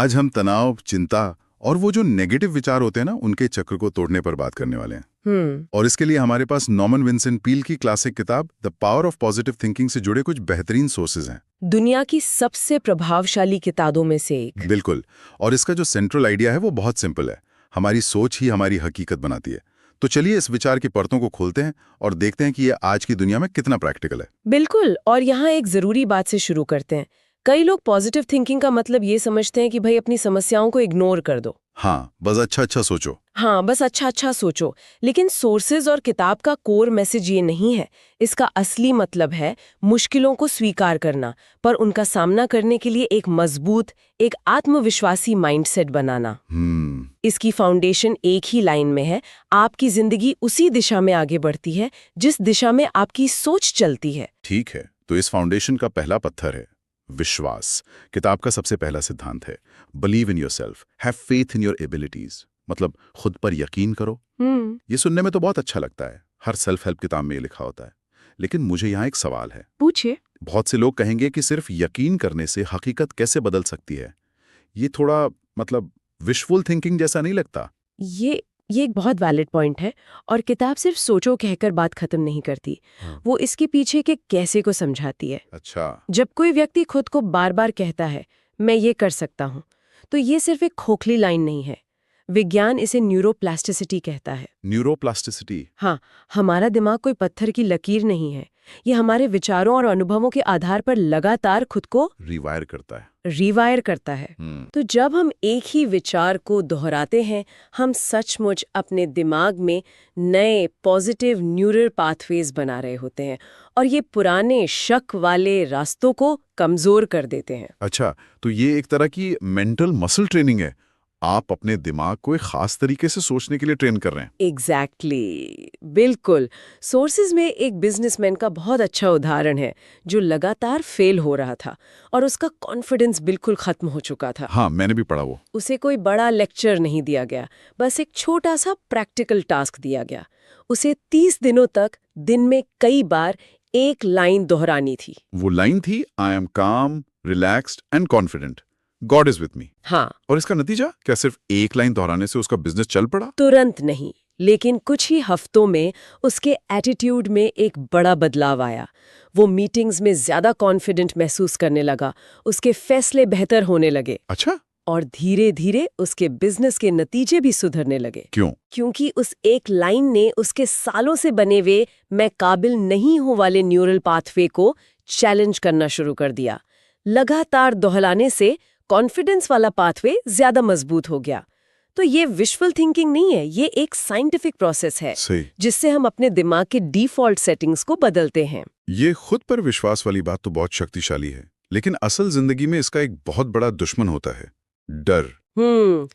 आज हम तनाव, चिंता और वो जो नेगेटिव विचार होते हैं ना, उनके चक्र को तोड़ने पर बात करने वाले हैं। और इसके लिए हमारे पास नॉर्मन विंसेंट पील की क्लासिक किताब the power of positive thinking से जुड़े कुछ बेहतरीन सोर्सेज हैं। दुनिया की सबसे प्रभावशाली किताबों में से एक। बिल्कुल। और इसका जो सेंट्रल आइडिया है वो बहुत सिंपल है। हमारी सोच ही हमारी हकीकत बनाती है। तो चलिए इस विचार की परतों को खोलते हैं और देखते हैं कि ये आज की दुनिया में कितना प्रैक्टिकल है। बिल्कुल। और यहाँ एक जरूरी बात से शुरू करते हैं। कई लोग पॉजिटिव थिंकिंग का मतलब ये समझते हैं कि भाई अपनी समस्याओं को इग्नोर कर दो। हाँ, बस अच्छा सोचो। हाँ, बस अच्छा सोचो। लेकिन सोर्सेज और किताब का कोर मैसेज ये नहीं है। इसका असली मतलब है मुश्किलों को स्वीकार करना, पर उनका सामना करने के लिए एक मजबूत, एक आत्मविश्वासी माइंडसेट बनाना। इसकी फाउंडेशन एक ही लाइन में है। आपकी जिंदगी उसी दिशा में आगे बढ़ती है जिस दिशा में आपकी सोच चलती है। ठीक है, तो इस फाउंडेशन का पहला पत्थर है विश्वास। किताब का सबसे पहला सिद्धांत है believe in yourself, have faith in your abilities. मतलब खुद पर यकीन करो। ये सुनने में तो बहुत अच्छा लगता है, हर सेल्फ हेल्प किताब में ये लिखा होता है। लेकिन मुझे यहाँ एक सवाल है। पूछिए। बहुत से लोग कहेंगे कि सिर्फ यकीन करने से हकीकत कैसे बदल सकती है। ये थोड़ा विशफुल थिंकिंग जैसा नहीं लगता? ये एक बहुत वैलिड पॉइंट है। और किताब सिर्फ सोचो कहकर बात खत्म नहीं करती। वो इसके पीछे के कैसे को समझाती है। अच्छा। जब कोई व्यक्ति खुद को बार बार कहता है मैं ये कर सकता हूँ, तो ये सिर्फ एक खोखली लाइन नहीं है। विज्ञान इसे न्यूरोप्लास्टिसिटी कहता है। न्यूरोप्लास्टिसिटी? हाँ, हमारा दिमाग कोई पत्थर की लकीर नहीं है। ये हमारे विचारों और अनुभवों के आधार पर लगातार खुद को रिवायर करता है। तो जब हम एक ही विचार को दोहराते हैं, हम सचमुच अपने दिमाग में नए पॉजिटिव न्यूरल पाथवेज बना रहे होते हैं और ये पुराने शक वाले रास्तों को कमजोर कर देते हैं। अच्छा, तो ये एक तरह की मेंटल मसल ट्रेनिंग है। आप अपने दिमाग को एक खास तरीके से सोचने के लिए ट्रेन कर रहे हैं। एग्जैक्टली, बिल्कुल। सोर्सेज में एक बिजनेसमैन का बहुत अच्छा उदाहरण है जो लगातार फेल हो रहा था और उसका कॉन्फिडेंस बिल्कुल खत्म हो चुका था। हाँ, मैंने भी पढ़ा वो। उसे कोई बड़ा लेक्चर नहीं दिया गया, बस एक छोटा सा प्रैक्टिकल टास्क दिया गया। उसे 30 दिनों तक दिन में कई बार एक लाइन दोहरानी थी। वो लाइन थी आई एम काम, relaxed and confident, God is with me. हाँ। और इसका नतीजा क्या? सिर्फ एक लाइन दोहराने से उसका बिजनेस चल पड़ा? तुरंत नहीं, लेकिन कुछ ही हफ्तों में उसके एटीट्यूड में एक बड़ा बदलाव आया। वो मीटिंग्स में ज्यादा कॉन्फिडेंट महसूस करने लगा, उसके फैसले बेहतर होने लगे। अच्छा। और धीरे धीरे उसके बिजनेस के नतीजे भी सुधरने लगे। क्यों? क्योंकि उस एक लाइन ने उसके सालों से बने हुए मैं काबिल नहीं हूं वाले न्यूरल पाथवे को चैलेंज करना शुरू कर दिया। लगातार दोहराने से कॉन्फिडेंस वाला पाथवे ज्यादा मजबूत हो गया। तो ये विजुअल थिंकिंग नहीं है, ये एक साइंटिफिक प्रोसेस है जिससे हम अपने दिमाग के डिफॉल्ट सेटिंग्स को बदलते हैं। ये खुद पर विश्वास वाली बात तो बहुत शक्तिशाली है, लेकिन असल जिंदगी में इसका एक बहुत बड़ा दुश्मन होता है, डर।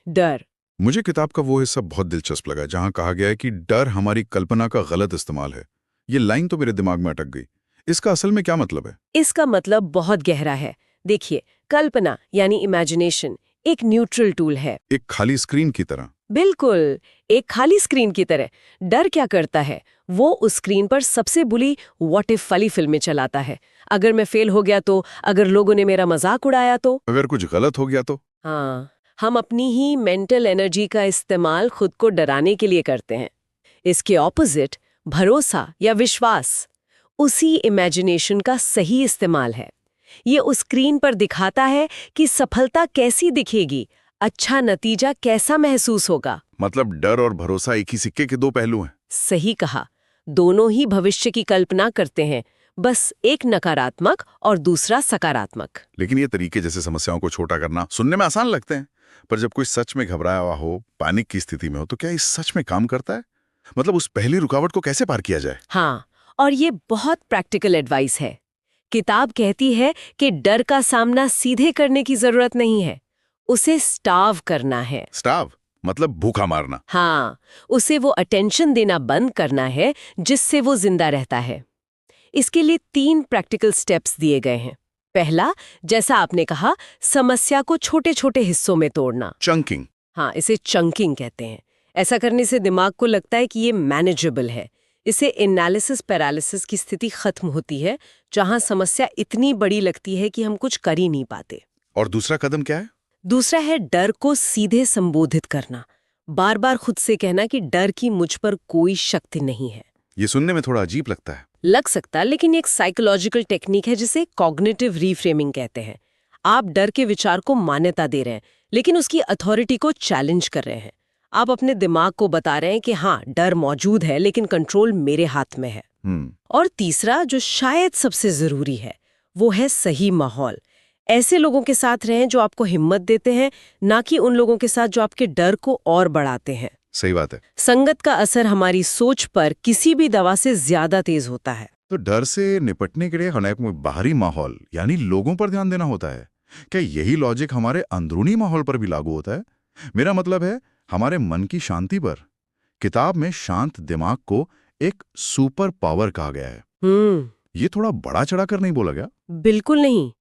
डर। मुझे किताब का वो हिस्सा बहुत दिलचस्प लगा जहां कहा गया है कि डर हमारी कल्पना का गलत इस्तेमाल है। ये लाइन तो मेरे दिमाग में अटक गई। इसका असल में क्या मतलब है? इसका मतलब बहुत गहरा है। देखिए, कल्पना यानी इमेजिनेशन एक न्यूट्रल टूल है। एक खाली स्क्रीन की तरह? बिल्कुल, एक खाली स्क्रीन की तरह। डर क्या करता है? वो उस स्क्रीन पर सबसे बुरी व्हाट इफ वाली फिल्में चलाता है। अगर मैं फेल हो गया तो, अगर लोगों ने मेरा मजाक उड़ाया तो, अगर कुछ गलत हो गया तो। हाँ, हम अपनी ही मेंटल एनर्जी का इस्तेमाल खुद को डराने के लिए करते हैं। इसके ऑपोजिट भरोसा या विश्वास उसी इमेजिनेशन का सही इस्तेमाल है। ये उस स्क्रीन पर दिखाता है कि सफलता कैसी दिखेगी, अच्छा नतीजा कैसा महसूस होगा। मतलब डर और भरोसा एक ही सिक्के के दो पहलू हैं। सही कहा। दोनों ही भविष्य की कल्पना करते हैं, बस एक नकारात्मक और दूसरा सकारात्मक। लेकिन ये तरीके जैसे समस्याओं को छोटा करना सुनने में आसान लगते हैं, पर जब कोई सच में घबराया हुआ हो, पैनिक की स्थिति में हो, तो क्या ये सच में काम करता है? मतलब उस पहली रुकावट को कैसे पार किया जाए? हाँ, और ये बहुत प्रैक्टिकल एडवाइस है। किताब कहती है कि डर का सामना सीधे करने की जरूरत नहीं है, उसे स्टार्व करना है। स्टार्व मतलब भूखा मारना? हाँ, उसे वो अटेंशन देना बंद करना है जिससे वो जिंदा रहता है। इसके लिए 3 प्रैक्टिकल स्टेप्स दिए गए हैं। पहला, जैसा आपने कहा, समस्या को छोटे छोटे हिस्सों में तोड़ना। चंकिंग। हाँ, इसे चंकिंग कहते हैं। ऐसा करने से दिमाग को लगता है कि ये मैनेजेबल है। इससे एनालिसिस पैरालिसिस की स्थिति खत्म होती है, जहां समस्या इतनी बड़ी लगती है कि हम कुछ कर ही नहीं पाते। और दूसरा कदम क्या है? दूसरा है डर को सीधे संबोधित करना, बार बार खुद से कहना कि डर की मुझ पर कोई शक्ति नहीं है। ये सुनने में थोड़ा अजीब लगता है। लग सकता है, लेकिन ये एक साइकोलॉजिकल टेक्निक है जिसे कॉग्निटिव रीफ्रेमिंग कहते हैं। आप डर के विचार को मान्यता दे रहे हैं, लेकिन उसकी अथॉरिटी को चैलेंज कर रहे हैं। आप अपने दिमाग को बता रहे हैं कि हाँ, डर मौजूद है, लेकिन कंट्रोल मेरे हाथ में है। और तीसरा, जो शायद सबसे जरूरी है, वो है सही माहौल। ऐसे लोगों के साथ रहें जो आपको हिम्मत देते हैं, ना कि उन लोगों के साथ जो आपके डर को और बढ़ाते हैं। सही बात है। संगत का असर हमारी सोच पर किसी भी दवा से ज्यादा तेज होता है। तो डर से निपटने के लिए हमें बाहरी माहौल यानी लोगों पर ध्यान देना होता है। क्या यही लॉजिक हमारे अंदरूनी माहौल पर भी लागू होता है? मेरा मतलब है हमारे मन की शांति पर। किताब में शांत दिमाग को एक सुपर पावर कहा गया है। ये थोड़ा बड़ा चढ़ाकर नहीं बोला गया? बिल्कुल नहीं।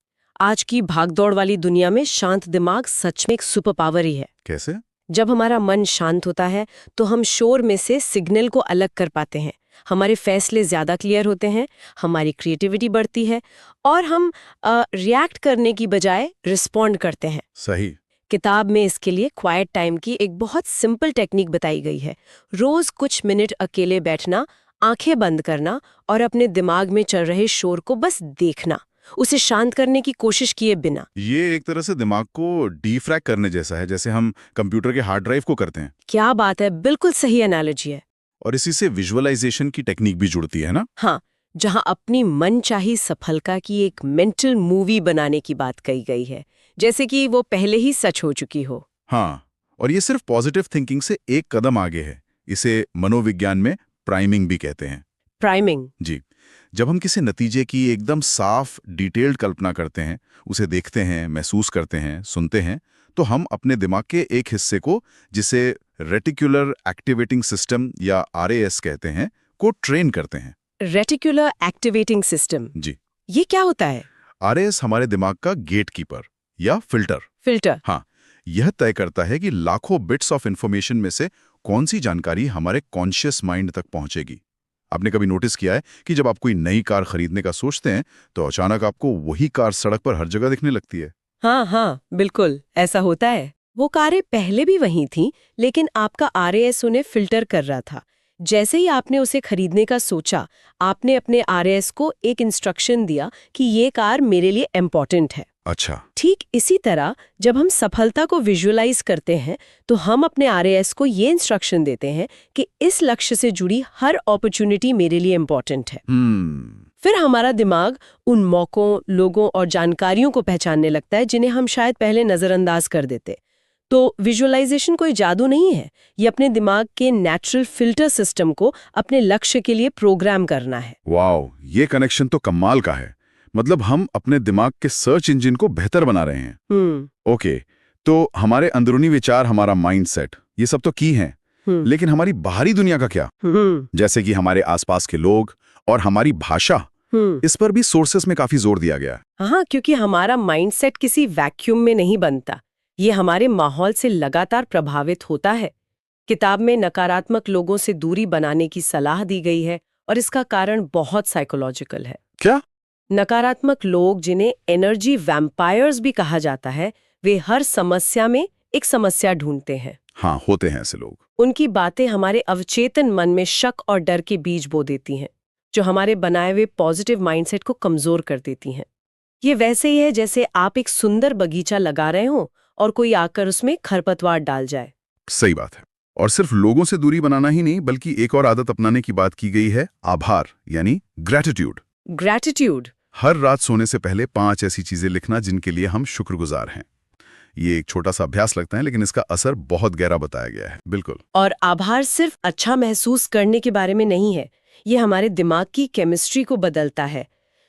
आज की भागदौड़ वाली दुनिया में शांत दिमाग सच में एक सुपर पावर ही है। कैसे? जब हमारा मन शांत होता है तो हम शोर में से सिग्नल को अलग कर पाते हैं। हमारे फैसले ज्यादा क्लियर होते हैं, हमारी क्रिएटिविटी बढ़ती है और हम रिएक्ट करने की बजाय रिस्पॉन्ड करते हैं। सही। किताब में इसके लिए क्वाइट टाइम की एक बहुत सिंपल टेक्निक बताई गई है। रोज कुछ मिनट अकेले बैठना, आंखें बंद करना और अपने दिमाग में चल रहे शोर को बस देखना, उसे शांत करने की कोशिश किए बिना। ये एक तरह से दिमाग को डीफ्रैग करने जैसा है, जैसे हम कंप्यूटर के हार्ड ड्राइव को करते हैं। क्या बात है, बिल्कुल सही एनालॉजी है। और इसी से विजुअलाइजेशन की टेक्निक भी जुड़ती है ना? हाँ, जहाँ अपनी मनचाही सफलता की एक मेंटल मूवी बनाने की बात कही गई है, जैसे कि वो पहले ही सच हो चुकी हो। हाँ, और ये सिर्फ पॉजिटिव थिंकिंग से एक कदम आगे है। इसे मनोविज्ञान में प्राइमिंग भी कहते हैं। प्राइमिंग? जी। जब हम किसी नतीजे की एकदम साफ डिटेल्ड कल्पना करते हैं, उसे देखते हैं, महसूस करते हैं, सुनते हैं, तो हम अपने दिमाग के एक हिस्से को, जिसे रेटिकुलर एक्टिवेटिंग सिस्टम या RAS कहते हैं, को ट्रेन करते हैं। Reticular activating system? जी। ये क्या होता है? RAS हमारे दिमाग का गेटकीपर या फिल्टर। फिल्टर? हाँ, यह तय करता है कि लाखों बिट्स ऑफ इंफॉर्मेशन में से कौन सी जानकारी हमारे कॉन्शियस माइंड तक पहुंचेगी। आपने कभी नोटिस किया है कि जब आप कोई नई कार खरीदने का सोचते हैं तो अचानक आपको वही कार सड़क पर हर जगह दिखने लगती है? हाँ, बिल्कुल ऐसा होता है। वो कारें पहले भी वहीं थीं, लेकिन आपका RAS उन्हें फिल्टर कर रहा था। जैसे ही आपने उसे खरीदने का सोचा, आपने अपने RAS को एक इंस्ट्रक्शन दिया कि ये कार मेरे लिए इम्पोर्टेंट है। अच्छा। ठीक इसी तरह जब हम सफलता को विजुअलाइज करते हैं तो हम अपने RAS को ये इंस्ट्रक्शन देते हैं कि इस लक्ष्य से जुड़ी हर अपॉर्चुनिटी मेरे लिए इम्पोर्टेंट है। फिर हमारा दिमाग उन मौकों, लोगों और जानकारियों को पहचानने लगता है जिन्हें हम शायद पहले नजरअंदाज कर देते। तो विजुअलाइजेशन कोई जादू नहीं है, ये अपने दिमाग के नेचुरल फिल्टर सिस्टम को अपने लक्ष्य के लिए प्रोग्राम करना है। वाओ, ये कनेक्शन तो कमाल का है। मतलब हम अपने दिमाग के सर्च इंजन को बेहतर बना रहे हैं। ओके, तो हमारे अंदरूनी विचार, हमारा माइंडसेट, ये सब तो की हैं, लेकिन हमारी बाहरी दुनिया का क्या? जैसे कि हमारे आसपास के लोग और हमारी भाषा, इस पर भी सोर्सेस में काफी जोर दिया गया है। हाँ, क्योंकि हमारा माइंडसेट किसी वैक्यूम में नहीं बनता, ये हमारे माहौल से लगातार प्रभावित होता है। किताब में नकारात्मक लोगों से दूरी बनाने की सलाह दी गई है और इसका कारण बहुत साइकोलॉजिकल है। क्या? नकारात्मक लोग, जिन्हें एनर्जी वैम्पायर्स भी कहा जाता है, वे हर समस्या में एक समस्या ढूंढते हैं। हाँ, होते हैं ऐसे लोग। उनकी बातें हमारे अवचेतन मन में शक और डर के बीज बो देती हैं, जो हमारे बनाए हुए पॉजिटिव माइंडसेट को कमजोर कर देती हैं। ये वैसे ही है जैसे आप एक सुंदर बगीचा लगा रहे हो और कोई आकर उसमें खरपतवार डाल जाए। सही बात है। और सिर्फ लोगों से दूरी बनाना ही नहीं, बल्कि एक और आदत अपनाने की बात की गई है, आभार यानी ग्रैटिट्यूड। ग्रैटिट्यूड? हर रात सोने से पहले 5 ऐसी चीजें लिखना जिनके लिए हम शुक्रगुजार हैं। ये एक छोटा सा अभ्यास लगता है, लेकिन इसका असर बहुत गहरा बताया गया है। बिल्कुल। और आभार सिर्फ अच्छा महसूस करने के बारे में नहीं है, ये हमारे दिमाग की केमिस्ट्री को बदलता है।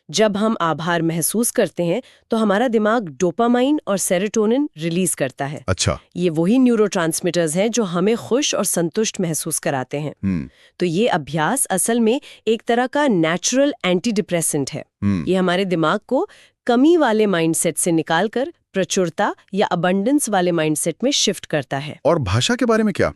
जब हम आभार महसूस करते हैं तो हमारा दिमाग डोपामाइन और सेरोटोनिन रिलीज करता है। अच्छा। ये वही न्यूरोट्रांसमीटर्स हैं जो हमें खुश और संतुष्ट महसूस कराते हैं। तो ये अभ्यास असल में एक तरह का नेचुरल एंटी डिप्रेसेंट है। ये हमारे दिमाग को कमी वाले माइंडसेट से निकालकर प्रचुरता या अबंडेंस वाले माइंडसेट में शिफ्ट करता है। और भाषा के बारे में क्या?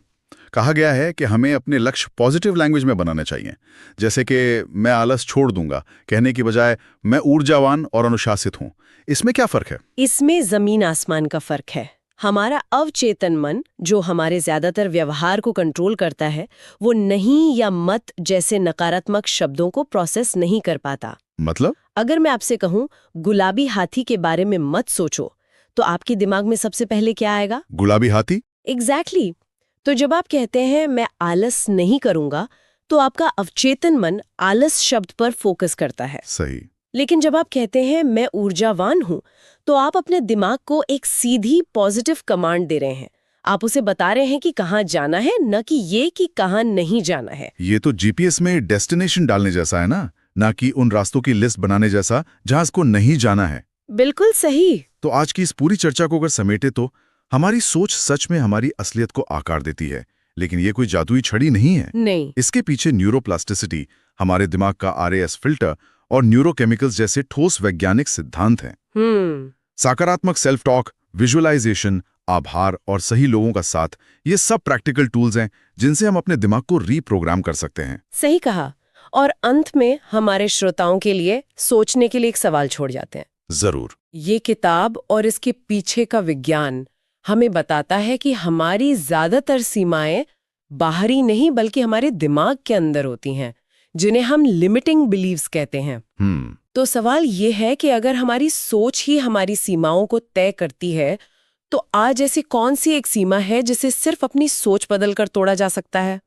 कहा गया है कि हमें अपने लक्ष्य पॉजिटिव लैंग्वेज में बनाने चाहिए, जैसे कि मैं आलस छोड़ दूंगा कहने की बजाय मैं ऊर्जावान और अनुशासित हूं। इसमें क्या फर्क है? इसमें जमीन आसमान का फर्क है। हमारा अवचेतन मन, जो हमारे ज्यादातर व्यवहार को कंट्रोल करता है, वो नहीं या मत जैसे नकारात्मक शब्दों को प्रोसेस नहीं कर पाता। मतलब? अगर मैं आपसे कहूं गुलाबी हाथी के बारे में मत सोचो, तो आपके दिमाग में सबसे पहले क्या आएगा? गुलाबी हाथी? एग्जैक्टली। तो जब आप कहते हैं मैं आलस नहीं करूंगा, तो आपका अवचेतन मन आलस शब्द पर फोकस करता है। सही। लेकिन जब आप कहते हैं मैं ऊर्जावान हूं, तो आप अपने दिमाग को एक सीधी पॉजिटिव कमांड दे रहे हैं। आप उसे बता रहे हैं कि कहाँ जाना है, न कि ये कि कहाँ नहीं जाना है। ये तो जीपीएस में डेस्टिनेशन डालने जैसा है ना कि उन रास्तों की लिस्ट बनाने जैसा जहां इसको नहीं जाना है। बिल्कुल सही। तो आज की इस पूरी चर्चा को अगर समेटे तो हमारी सोच सच में हमारी असलियत को आकार देती है, लेकिन ये कोई जादुई छड़ी नहीं है। नहीं। इसके पीछे न्यूरोप्लास्टिसिटी, हमारे दिमाग का आरएएस फिल्टर और न्यूरोकेमिकल्स जैसे ठोस वैज्ञानिक सिद्धांत हैं। सकारात्मक सेल्फ टॉक, विजुअलाइजेशन, आभार और सही लोगों का साथ, ये सब प्रैक्टिकल टूल्स हैं जिनसे हम अपने दिमाग को रीप्रोग्राम कर सकते हैं। सही कहा। और अंत में हमारे श्रोताओं के लिए सोचने के लिए एक सवाल छोड़ जाते हैं। जरूर। ये किताब और इसके पीछे का विज्ञान हमें बताता है कि हमारी ज्यादातर सीमाएं बाहरी नहीं बल्कि हमारे दिमाग के अंदर होती हैं, जिन्हें हम लिमिटिंग बिलीव्स कहते हैं। तो सवाल ये है कि अगर हमारी सोच ही हमारी सीमाओं को तय करती है, तो आज ऐसी कौन सी एक सीमा है जिसे सिर्फ अपनी सोच बदलकर तोड़ा जा सकता है?